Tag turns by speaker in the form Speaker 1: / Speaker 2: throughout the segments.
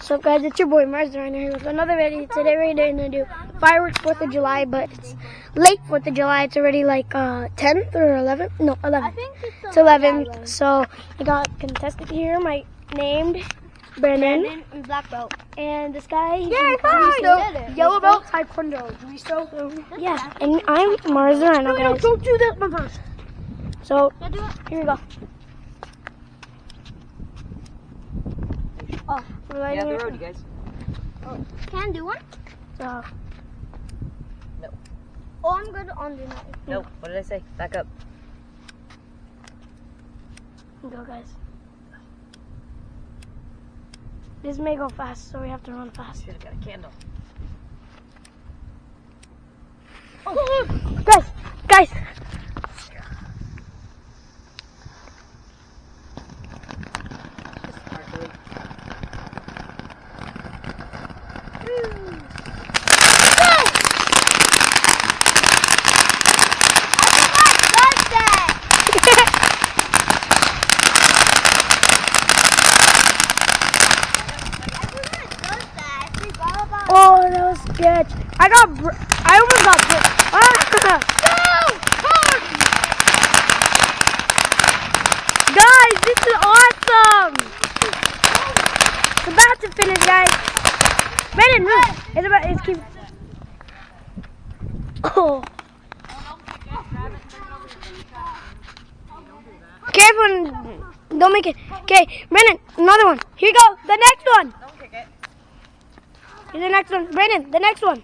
Speaker 1: What's up, guys? It's your boy Mars right here with another video. Today we're gonna do fireworks 4th of July, but it's late 4th of July. It's already like 10th or 11th. No, 11th.
Speaker 2: I think
Speaker 1: it's 11th. So I got contestant here. My named Brennan
Speaker 2: and black belt.
Speaker 1: and this guy.
Speaker 2: Yellow belt taekwondo.
Speaker 1: Yeah, and I'm Mars right now, guys.
Speaker 2: Don't do that, my first.
Speaker 1: So here we go.
Speaker 2: Oh,
Speaker 1: We're lighting
Speaker 3: Yeah,
Speaker 1: it.
Speaker 3: the road, you guys.
Speaker 2: can do one?
Speaker 1: So
Speaker 3: No.
Speaker 2: Oh, I'm good on the night.
Speaker 3: No. What did I say? Back up.
Speaker 1: go, guys. This may go fast, so we have to run fast.
Speaker 3: Should have got a candle.
Speaker 1: Oh, guys!
Speaker 3: Sparkly.
Speaker 1: Oh, that was sketch. I almost got hit. Guys, this is awesome. It's about to finish, guys. Brandon, move. It's keep. Oh. Careful, don't make it. Okay, Brandon, another one. Here you go, the next one.
Speaker 3: Don't kick it.
Speaker 1: Here's the next one. Brandon, the next one.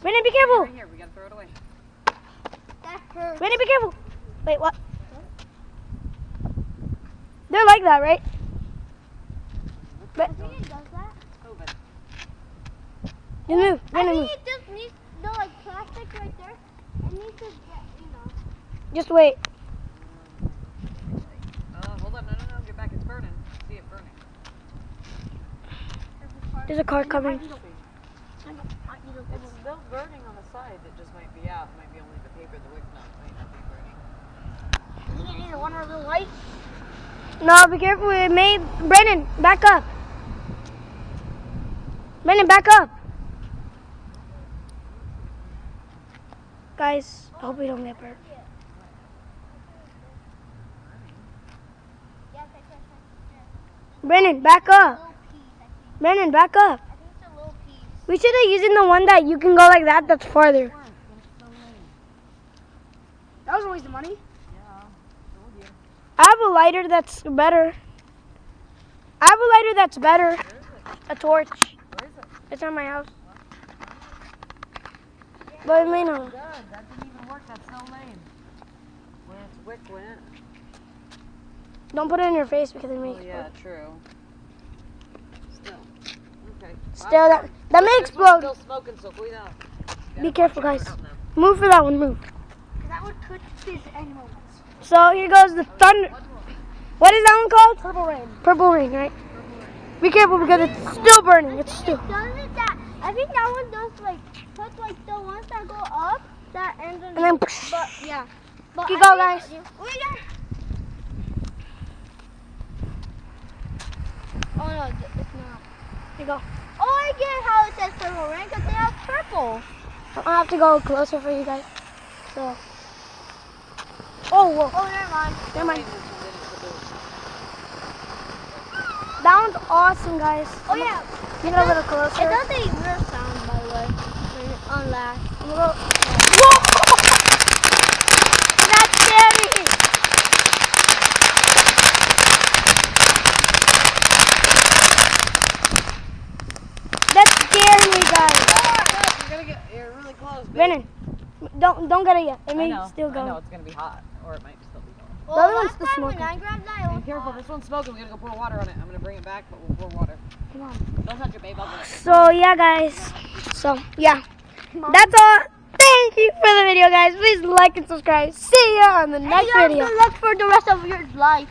Speaker 1: Brandon, be careful.
Speaker 3: Right here, we gotta throw it away.
Speaker 2: That hurts.
Speaker 1: Brandon, be careful. Wait, what? They're like that, right? But
Speaker 2: I think it does that.
Speaker 3: COVID.
Speaker 1: you move.
Speaker 2: I
Speaker 1: Brandon,
Speaker 2: think
Speaker 1: move.
Speaker 2: it just needs the plastic right there. It needs to get,
Speaker 1: Just wait.
Speaker 3: Hold on. No. Get back. It's burning. See it burning.
Speaker 1: There's a car coming.
Speaker 3: It's still burning on the side. It just might be out. It might be only the paper. The wick might not be burning.
Speaker 2: You can either one or the light.
Speaker 1: No, be careful. It may. Brandon, back up. Brandon, back up. Guys, I hope we don't get burnt. Brandon, back up.
Speaker 2: Little piece, I think.
Speaker 1: Brandon, back up.
Speaker 2: I think it's a little piece.
Speaker 1: We should have used the one that you can go like that. That's farther.
Speaker 2: That was a waste of money.
Speaker 3: Yeah. Told you.
Speaker 1: I have a lighter that's better. A torch.
Speaker 3: Where is it?
Speaker 1: It's at my house. But it may not.
Speaker 3: Good. That didn't even work. That's so lame. When it's wick went.
Speaker 1: Don't put it in your face because it makes.
Speaker 3: Oh yeah, true. Still. Okay.
Speaker 1: Still, that may
Speaker 3: This one's
Speaker 1: explode.
Speaker 3: still smoking, so cuidado.
Speaker 1: Be careful, guys.
Speaker 3: Out now.
Speaker 1: Move for that one. Move.
Speaker 2: That would could seize animals.
Speaker 1: So here goes the thunder. What is that one called?
Speaker 2: Purple rain.
Speaker 1: Purple rain, right? Be careful because it's still burning. It's still.
Speaker 2: Doesn't that? I think that one does put the ones that go up, that ends in.
Speaker 1: And then.
Speaker 2: But yeah. But
Speaker 1: Keep
Speaker 2: I
Speaker 1: going,
Speaker 2: think-
Speaker 1: guys.
Speaker 2: Wait, yeah. Oh no, it's not.
Speaker 1: Here you go.
Speaker 2: Oh, I get how it says purple rain because they have purple.
Speaker 1: I'll have to go closer for you guys. So. Oh, whoa.
Speaker 2: Oh, never mind.
Speaker 1: Never mind. That one's awesome, guys.
Speaker 2: Oh yeah.
Speaker 1: Get a little
Speaker 2: It
Speaker 1: closer.
Speaker 2: does a weird sound, by the way, when it on last.
Speaker 1: Whoa! That's scary. That's scaring me, guys.
Speaker 3: You're gonna get. You're really close. Babe.
Speaker 1: Brennan, don't get it yet. It may
Speaker 3: I know.
Speaker 1: still
Speaker 3: I
Speaker 1: go.
Speaker 3: know it's gonna be hot, or it might still be going.
Speaker 2: Well,
Speaker 1: The other one's
Speaker 2: last
Speaker 1: still
Speaker 2: time when
Speaker 1: smoking.
Speaker 2: I grabbed that, it
Speaker 3: Be
Speaker 2: was
Speaker 3: careful.
Speaker 2: hot.
Speaker 3: This one's smoking. We gotta go pour water on it. I'm gonna bring it back, but we'll pour water.
Speaker 1: Come on.
Speaker 3: Don't touch it, babe. I'll get it.
Speaker 1: So yeah, guys. So yeah, that's all. Thank you for the video, guys. Please like and subscribe. See ya on the next
Speaker 2: And you have
Speaker 1: video.
Speaker 2: to look for the rest of your life.